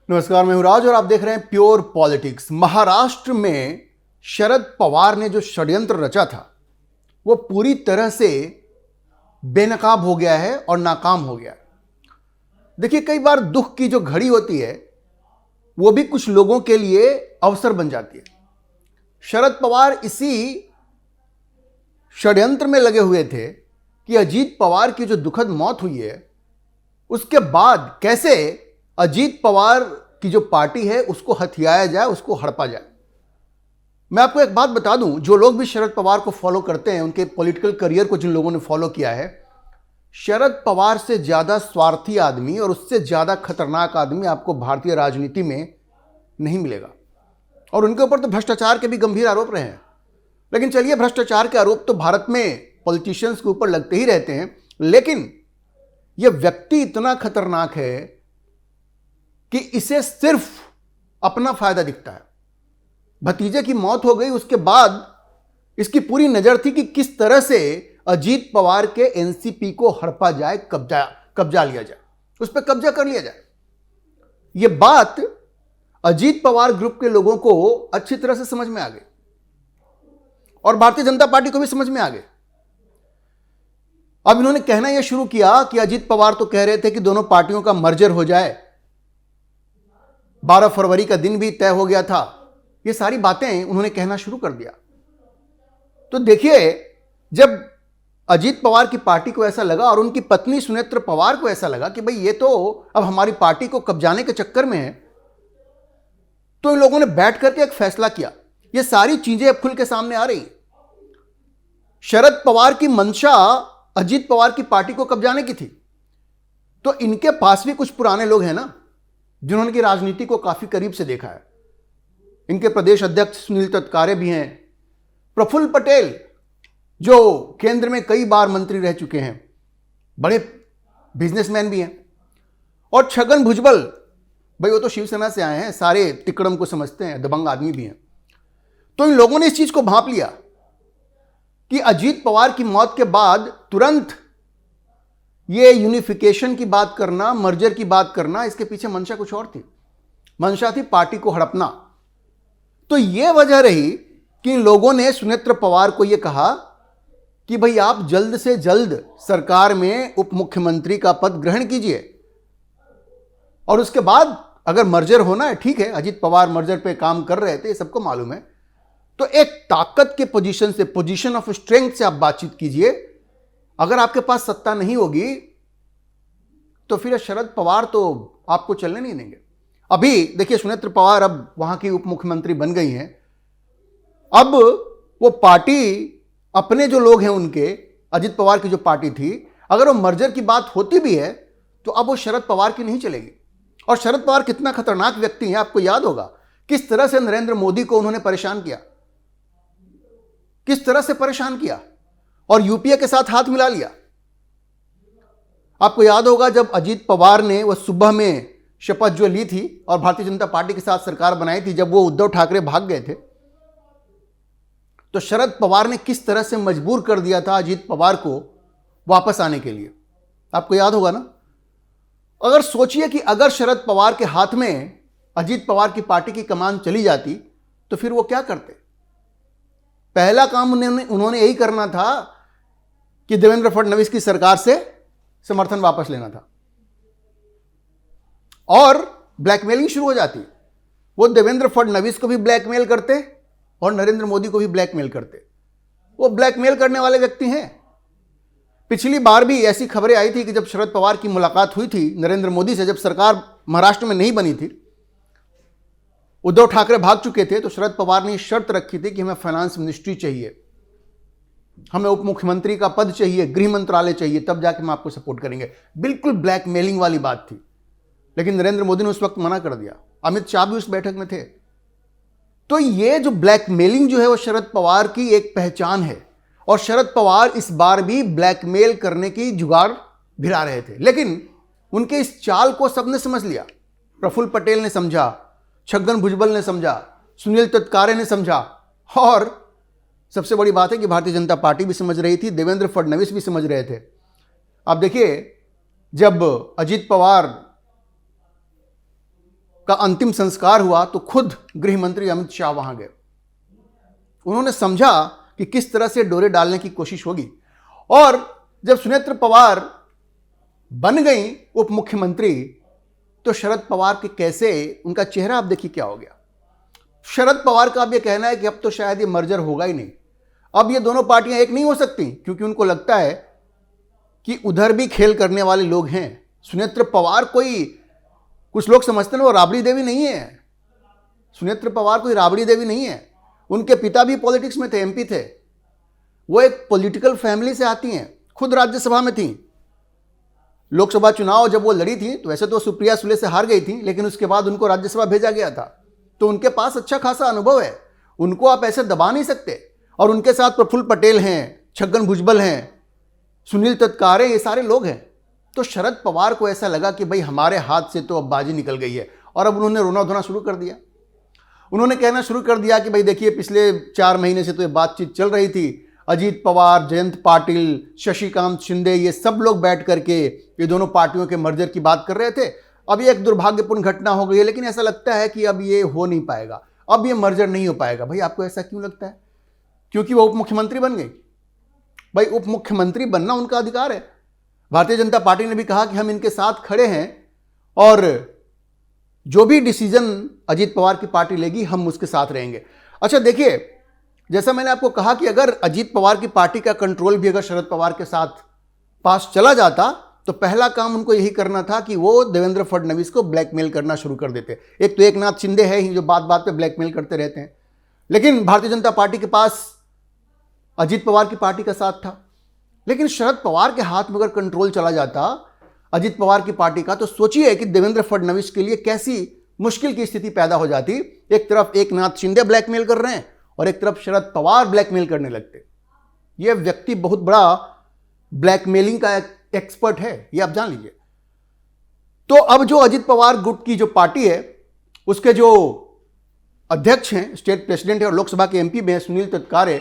नमस्कार, मैं हूं राज और आप देख रहे हैं प्योर पॉलिटिक्स। महाराष्ट्र में शरद पवार ने जो षड्यंत्र रचा था वो पूरी तरह से बेनकाब हो गया है और नाकाम हो गया है। देखिए, कई बार दुख की जो घड़ी होती है वो भी कुछ लोगों के लिए अवसर बन जाती है। शरद पवार इसी षड्यंत्र में लगे हुए थे कि अजीत पवार की जो दुखद मौत हुई है उसके बाद कैसे अजीत पवार की जो पार्टी है उसको हथियाया जाए, उसको हड़पा जाए। मैं आपको एक बात बता दूं, जो लोग भी शरद पवार को फॉलो करते हैं, उनके पॉलिटिकल करियर को जिन लोगों ने फॉलो किया है, शरद पवार से ज्यादा स्वार्थी आदमी और उससे ज्यादा खतरनाक आदमी आपको भारतीय राजनीति में नहीं मिलेगा। और उनके ऊपर तो भ्रष्टाचार के भी गंभीर आरोप रहे हैं। लेकिन चलिए, भ्रष्टाचार के आरोप तो भारत में पॉलिटिशियंस के ऊपर लगते ही रहते हैं, लेकिन यह व्यक्ति इतना खतरनाक है कि इसे सिर्फ अपना फायदा दिखता है। भतीजे की मौत हो गई, उसके बाद इसकी पूरी नजर थी कि किस तरह से अजीत पवार के एनसीपी को हड़पा जाए, कब्जा लिया जाए, उस पर कब्जा कर लिया जाए। यह बात अजीत पवार ग्रुप के लोगों को अच्छी तरह से समझ में आ गई और भारतीय जनता पार्टी को भी समझ में आ गई। अब इन्होंने कहना यह शुरू किया कि अजीत पवार तो कह रहे थे कि दोनों पार्टियों का मर्जर हो जाए, 12 फरवरी का दिन भी तय हो गया था। ये सारी बातें उन्होंने कहना शुरू कर दिया। तो देखिए, जब अजीत पवार की पार्टी को ऐसा लगा और उनकी पत्नी सुनेत्र पवार को ऐसा लगा कि भाई ये तो अब हमारी पार्टी को कब्जाने के चक्कर में है, तो इन लोगों ने बैठ करके एक फैसला किया। ये सारी चीजें अब खुल के सामने आ रही। शरद पवार की मंशा अजीत पवार की पार्टी को कब्जाने की थी, तो इनके पास भी कुछ पुराने लोग हैं ना, जिन्होंने की राजनीति को काफी करीब से देखा है। इनके प्रदेश अध्यक्ष सुनील तत्कारे भी हैं, प्रफुल्ल पटेल जो केंद्र में कई बार मंत्री रह चुके हैं, बड़े बिजनेसमैन भी हैं, और छगन भुजबल, भाई वो तो शिवसेना से आए हैं, सारे तिकड़म को समझते हैं, दबंग आदमी भी हैं। तो इन लोगों ने इस चीज को भांप लिया कि अजीत पवार की मौत के बाद तुरंत ये यूनिफिकेशन की बात करना, मर्जर की बात करना, इसके पीछे मंशा कुछ और थी। मंशा थी पार्टी को हड़पना। तो यह वजह रही कि इन लोगों ने सुनेत्र पवार को यह कहा कि भाई आप जल्द से जल्द सरकार में उप मुख्यमंत्री का पद ग्रहण कीजिए, और उसके बाद अगर मर्जर होना है, ठीक है, अजीत पवार मर्जर पे काम कर रहे थे, ये सबको मालूम है, तो एक ताकत के पोजीशन से, पोजीशन ऑफ स्ट्रेंथ से आप बातचीत कीजिए। अगर आपके पास सत्ता नहीं होगी तो फिर शरद पवार तो आपको चलने नहीं देंगे। अभी देखिए, सुनेत्र पवार अब वहां की उप मुख्यमंत्री बन गई हैं। अब वो पार्टी, अपने जो लोग हैं उनके, अजीत पवार की जो पार्टी थी, अगर वो मर्जर की बात होती भी है तो अब वो शरद पवार की नहीं चलेगी। और शरद पवार कितना खतरनाक व्यक्ति है, आपको याद होगा किस तरह से नरेंद्र मोदी को उन्होंने परेशान किया, किस तरह से परेशान किया, और यूपीए के साथ हाथ मिला लिया। आपको याद होगा जब अजीत पवार ने वह सुबह में शपथ जो ली थी और भारतीय जनता पार्टी के साथ सरकार बनाई थी, जब वो उद्धव ठाकरे भाग गए थे, तो शरद पवार ने किस तरह से मजबूर कर दिया था अजीत पवार को वापस आने के लिए। आपको याद होगा ना। अगर सोचिए कि अगर शरद पवार के हाथ में अजीत पवार की पार्टी की कमान चली जाती तो फिर वो क्या करते। पहला काम उन्होंने यही करना था कि देवेंद्र फडणवीस की सरकार से समर्थन वापस लेना था, और ब्लैकमेलिंग शुरू हो जाती। वो देवेंद्र फडणवीस को भी ब्लैकमेल करते और नरेंद्र मोदी को भी ब्लैकमेल करते। वो ब्लैकमेल करने वाले व्यक्ति हैं। पिछली बार भी ऐसी खबरें आई थी कि जब शरद पवार की मुलाकात हुई थी नरेंद्र मोदी से, जब सरकार महाराष्ट्र में नहीं बनी थी, उद्धव ठाकरे भाग चुके थे, तो शरद पवार ने शर्त रखी थी कि हमें फाइनेंस मिनिस्ट्री चाहिए, हमें उप मुख्यमंत्री का पद चाहिए, गृह मंत्रालय चाहिए, तब जाके हम आपको सपोर्ट करेंगे। बिल्कुल ब्लैकमेलिंग वाली बात थी। लेकिन नरेंद्र मोदी ने उस वक्त मना कर दिया। अमित शाह भी उस बैठक में थे। तो ये जो ब्लैकमेलिंग जो है वो शरद पवार की एक पहचान है, और शरद पवार इस बार भी ब्लैकमेल करने की जुगाड़ भिड़ा रहे थे। लेकिन उनके इस चाल को सबने समझ लिया। प्रफुल्ल पटेल ने समझा, छगन भुजबल ने समझा, सुनील तत्कारे ने समझा, और सबसे बड़ी बात है कि भारतीय जनता पार्टी भी समझ रही थी, देवेंद्र फडणवीस भी समझ रहे थे। आप देखिए, जब अजीत पवार का अंतिम संस्कार हुआ तो खुद गृह मंत्री अमित शाह वहां गए। उन्होंने समझा कि किस तरह से डोरे डालने की कोशिश होगी, और जब सुनेत्र पवार बन गई उप मुख्यमंत्री तो शरद पवार के कैसे उनका चेहरा आप देखिए क्या हो गया। शरद पवार का अब यह कहना है कि अब तो शायद ये मर्जर होगा ही नहीं, अब ये दोनों पार्टियां एक नहीं हो सकती, क्योंकि उनको लगता है कि उधर भी खेल करने वाले लोग हैं। सुनेत्र पवार कोई, कुछ लोग समझते हैं वो राबड़ी देवी नहीं है। सुनेत्र पवार कोई राबड़ी देवी नहीं है। उनके पिता भी पॉलिटिक्स में थे, एमपी थे। वो एक पॉलिटिकल फैमिली से आती हैं, खुद राज्यसभा में थी। लोकसभा चुनाव जब वो लड़ी थी तो वैसे तो सुप्रिया सुले से हार गई थी, लेकिन उसके बाद उनको राज्यसभा भेजा गया था, तो उनके पास अच्छा खासा अनुभव है। उनको आप ऐसे दबा नहीं सकते। और उनके साथ प्रफुल्ल पटेल हैं, छगन भुजबल हैं, सुनील तत्कारे, ये सारे लोग हैं। तो शरद पवार को ऐसा लगा कि भाई हमारे हाथ से तो अब बाजी निकल गई है, और अब उन्होंने रोना धोना शुरू कर दिया। उन्होंने कहना शुरू कर दिया कि भाई देखिए, पिछले 4 महीने से तो ये बातचीत चल रही थी, अजीत पवार, जयंत पाटिल, शशिकांत शिंदे, ये सब लोग बैठ करके ये दोनों पार्टियों के मर्जर की बात कर रहे थे। अब ये एक दुर्भाग्यपूर्ण घटना हो गई है, लेकिन ऐसा लगता है कि अब ये हो नहीं पाएगा, अब ये मर्जर नहीं हो पाएगा। भाई आपको ऐसा क्यों लगता है? क्योंकि वो उप मुख्यमंत्री बन गई। भाई उप मुख्यमंत्री बनना उनका अधिकार है। भारतीय जनता पार्टी ने भी कहा कि हम इनके साथ खड़े हैं, और जो भी डिसीजन अजीत पवार की पार्टी लेगी हम उसके साथ रहेंगे। अच्छा देखिए, जैसा मैंने आपको कहा कि अगर अजीत पवार की पार्टी का कंट्रोल भी अगर शरद पवार के साथ पास चला जाता तो पहला काम उनको यही करना था कि वो देवेंद्र फडणवीस को ब्लैकमेल करना शुरू कर देते। एक तो एकनाथ शिंदे है ही जो बात बात पे ब्लैकमेल करते रहते हैं, लेकिन भारतीय जनता पार्टी के पास अजीत पवार की पार्टी का साथ था। लेकिन शरद पवार के हाथ में अगर कंट्रोल चला जाता अजीत पवार की पार्टी का, तो सोचिए कि देवेंद्र फडणवीस के लिए कैसी मुश्किल की स्थिति पैदा हो जाती। एक तरफ एकनाथ शिंदे ब्लैकमेल कर रहे हैं और एक तरफ शरद पवार ब्लैकमेल करने लगते। यह व्यक्ति बहुत बड़ा ब्लैकमेलिंग का एक्सपर्ट है, ये आप जान लीजिए। तो अब जो अजीत पवार गुट की जो पार्टी है, उसके जो अध्यक्ष हैं, स्टेट प्रेसिडेंट है और लोकसभा के एमपी में सुनील तत्कारे,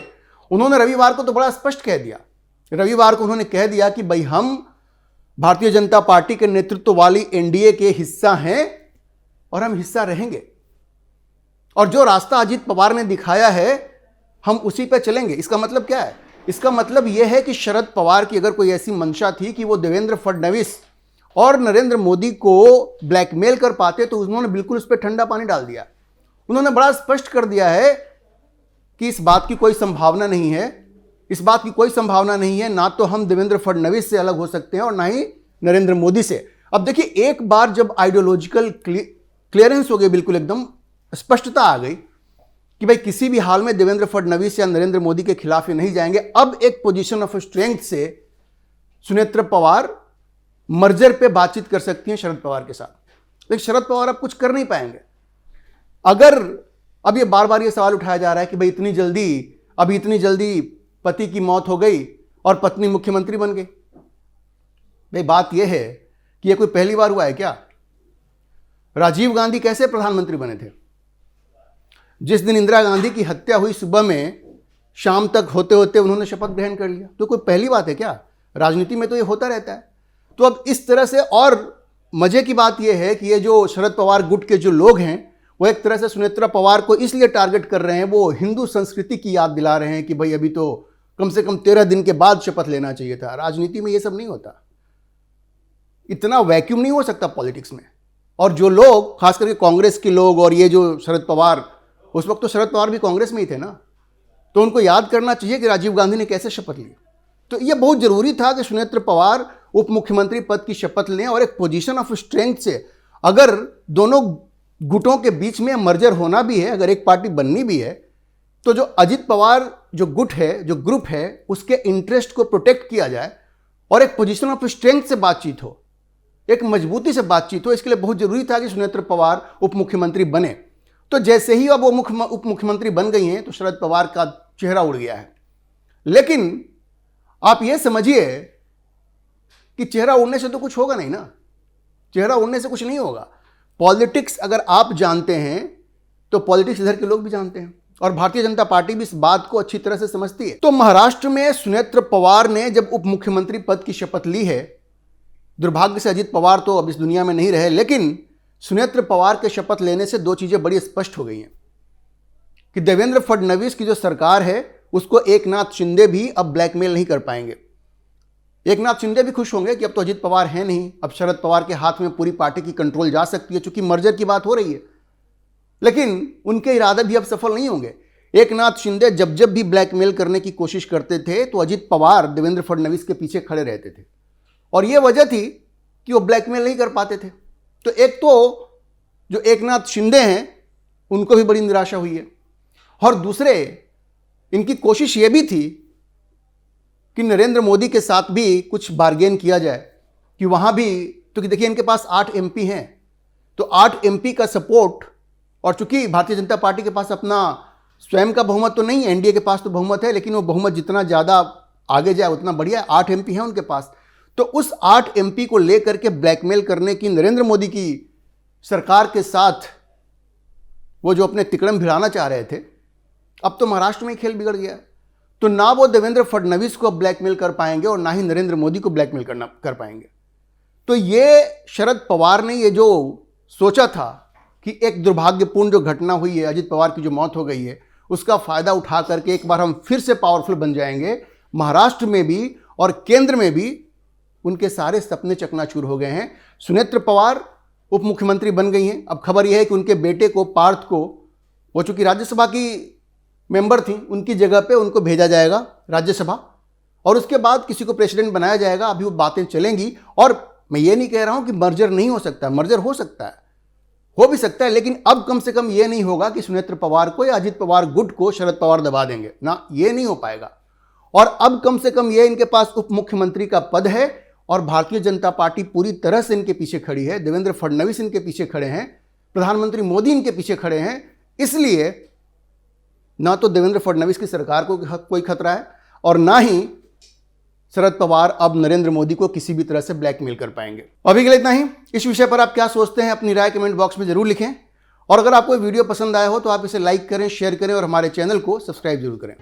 उन्होंने रविवार को तो बड़ा स्पष्ट कह दिया। रविवार को उन्होंने कह दिया कि भाई हम भारतीय जनता पार्टी के नेतृत्व वाली एनडीए के हिस्सा हैं और हम हिस्सा रहेंगे, और जो रास्ता अजीत पवार ने दिखाया है हम उसी पे चलेंगे। इसका मतलब क्या है? इसका मतलब यह है कि शरद पवार की अगर कोई ऐसी मंशा थी कि वो देवेंद्र फडणवीस और नरेंद्र मोदी को ब्लैकमेल कर पाते, तो उन्होंने बिल्कुल उस पर ठंडा पानी डाल दिया। उन्होंने बड़ा स्पष्ट कर दिया है कि इस बात की कोई संभावना नहीं है, इस बात की कोई संभावना नहीं है, ना तो हम देवेंद्र फडणवीस से अलग हो सकते हैं और ना ही नरेंद्र मोदी से। अब देखिए, एक बार जब आइडियोलॉजिकल क्लियरेंस हो गई, बिल्कुल एकदम स्पष्टता आ गई कि भाई किसी भी हाल में देवेंद्र फडणवीस या नरेंद्र मोदी के खिलाफ ये नहीं जाएंगे, अब एक पोजीशन ऑफ स्ट्रेंथ से सुनेत्र पवार मर्जर पे बातचीत कर सकती हैं शरद पवार के साथ। लेकिन शरद पवार अब कुछ कर नहीं पाएंगे। अगर अब ये बार बार ये सवाल उठाया जा रहा है कि भाई इतनी जल्दी पति की मौत हो गई और पत्नी मुख्यमंत्री बन गई। भाई बात यह है कि यह कोई पहली बार हुआ है क्या? राजीव गांधी कैसे प्रधानमंत्री बने थे? जिस दिन इंदिरा गांधी की हत्या हुई, सुबह में शाम तक होते होते उन्होंने शपथ ग्रहण कर लिया। तो कोई पहली बात है क्या? राजनीति में तो ये होता रहता है। तो अब इस तरह से, और मजे की बात यह है कि ये जो शरद पवार गुट के जो लोग हैं वो एक तरह से सुनेत्रा पवार को इसलिए टारगेट कर रहे हैं, वो हिंदू संस्कृति की याद दिला रहे हैं कि भाई अभी तो कम से कम 13 दिन के बाद शपथ लेना चाहिए था। राजनीति में ये सब नहीं होता, इतना वैक्यूम नहीं हो सकता पॉलिटिक्स में। और जो लोग, खास करके कांग्रेस के लोग, और ये जो शरद पवार, उस वक्त तो शरद पवार भी कांग्रेस में ही थे ना, तो उनको याद करना चाहिए कि राजीव गांधी ने कैसे शपथ ली। तो ये बहुत जरूरी था कि सुनेत्र पवार उप मुख्यमंत्री पद की शपथ लें, और एक पोजीशन ऑफ स्ट्रेंथ से, अगर दोनों गुटों के बीच में मर्जर होना भी है, अगर एक पार्टी बननी भी है, तो जो अजीत पवार जो गुट है, जो ग्रुप है, उसके इंटरेस्ट को प्रोटेक्ट किया जाए और एक पोजीशन ऑफ स्ट्रेंथ से बातचीत हो, एक मजबूती से बातचीत हो। इसके लिए बहुत जरूरी था कि सुनेत्र पवार उप मुख्यमंत्री बने। तो जैसे ही अब वो उप मुख्यमंत्री बन गई हैं तो शरद पवार का चेहरा उड़ गया है। लेकिन आप ये समझिए कि चेहरा उड़ने से तो कुछ होगा नहीं ना, चेहरा उड़ने से कुछ नहीं होगा। पॉलिटिक्स अगर आप जानते हैं तो पॉलिटिक्स इधर के लोग भी जानते हैं, और भारतीय जनता पार्टी भी इस बात को अच्छी तरह से समझती है। तो महाराष्ट्र में सुनेत्र पवार ने जब उप मुख्यमंत्री पद की शपथ ली है, दुर्भाग्य से अजीत पवार तो अब इस दुनिया में नहीं रहे, लेकिन सुनेत्र पवार के शपथ लेने से दो चीजें बड़ी स्पष्ट हो गई हैं कि देवेंद्र फडणवीस की जो सरकार है उसको एकनाथ शिंदे भी अब ब्लैकमेल नहीं कर पाएंगे। एकनाथ शिंदे भी खुश होंगे कि अब तो अजित पवार है नहीं, अब शरद पवार के हाथ में पूरी पार्टी की कंट्रोल जा सकती है, चूंकि मर्जर की बात हो रही है। लेकिन उनके इरादे भी अब सफल नहीं होंगे। एकनाथ शिंदे जब जब भी ब्लैकमेल करने की कोशिश करते थे तो अजित पवार देवेंद्र फडणवीस के पीछे खड़े रहते थे, और यह वजह थी कि वो ब्लैकमेल नहीं कर पाते थे। तो एक तो जो एकनाथ शिंदे हैं उनको भी बड़ी निराशा हुई है, और दूसरे इनकी कोशिश ये भी थी कि नरेंद्र मोदी के साथ भी कुछ बार्गेन किया जाए कि वहां भी, क्योंकि देखिए इनके पास 8 MP हैं, तो 8 MP का सपोर्ट, और चूंकि भारतीय जनता पार्टी के पास अपना स्वयं का बहुमत तो नहीं है, एनडीए के पास तो बहुमत है, लेकिन वो बहुमत जितना ज़्यादा आगे जाए उतना बढ़िया है। 8 MP है उनके पास, तो उस 8 MP को लेकर के ब्लैकमेल करने की नरेंद्र मोदी की सरकार के साथ वो जो अपने तिकड़म भिड़ाना चाह रहे थे, अब तो महाराष्ट्र में खेल बिगड़ गया। तो ना वो देवेंद्र फडणवीस को ब्लैकमेल कर पाएंगे और ना ही नरेंद्र मोदी को ब्लैकमेल कर पाएंगे। तो ये शरद पवार ने ये जो सोचा था कि एक दुर्भाग्यपूर्ण जो घटना हुई है, अजित पवार की जो मौत हो गई है, उसका फायदा उठा करके एक बार हम फिर से पावरफुल बन जाएंगे, महाराष्ट्र में भी और केंद्र में भी उनके सारे सपने चकनाचूर हो गए हैं। सुनेत्र पवार उप मुख्यमंत्री बन गई हैं। अब खबर यह है कि उनके बेटे को, पार्थ को, वो चूंकि राज्यसभा की मेंबर थी, उनकी जगह पे उनको भेजा जाएगा राज्यसभा, और उसके बाद किसी को प्रेसिडेंट बनाया जाएगा। अभी वो बातें चलेंगी, और मैं ये नहीं कह रहा हूं कि मर्जर नहीं हो सकता, मर्जर हो सकता है, हो भी सकता है, लेकिन अब कम से कम ये नहीं होगा कि सुनेत्र पवार को या अजित पवार गुट को शरद पवार दबा देंगे ना, ये नहीं हो पाएगा। और अब कम से कम ये इनके पास उप मुख्यमंत्री का पद है, और भारतीय जनता पार्टी पूरी तरह से इनके पीछे खड़ी है। देवेंद्र फडणवीस इनके पीछे खड़े हैं, प्रधानमंत्री मोदी इनके पीछे खड़े हैं। इसलिए ना तो देवेंद्र फडणवीस की सरकार को कोई खतरा है, और ना ही शरद पवार अब नरेंद्र मोदी को किसी भी तरह से ब्लैकमेल कर पाएंगे। अभी के लिए इतना ही। इस विषय पर आप क्या सोचते हैं, अपनी राय कमेंट बॉक्स में जरूर लिखें, और अगर आपको वीडियो पसंद आया हो तो आप इसे लाइक करें, शेयर करें और हमारे चैनल को सब्सक्राइब जरूर करें।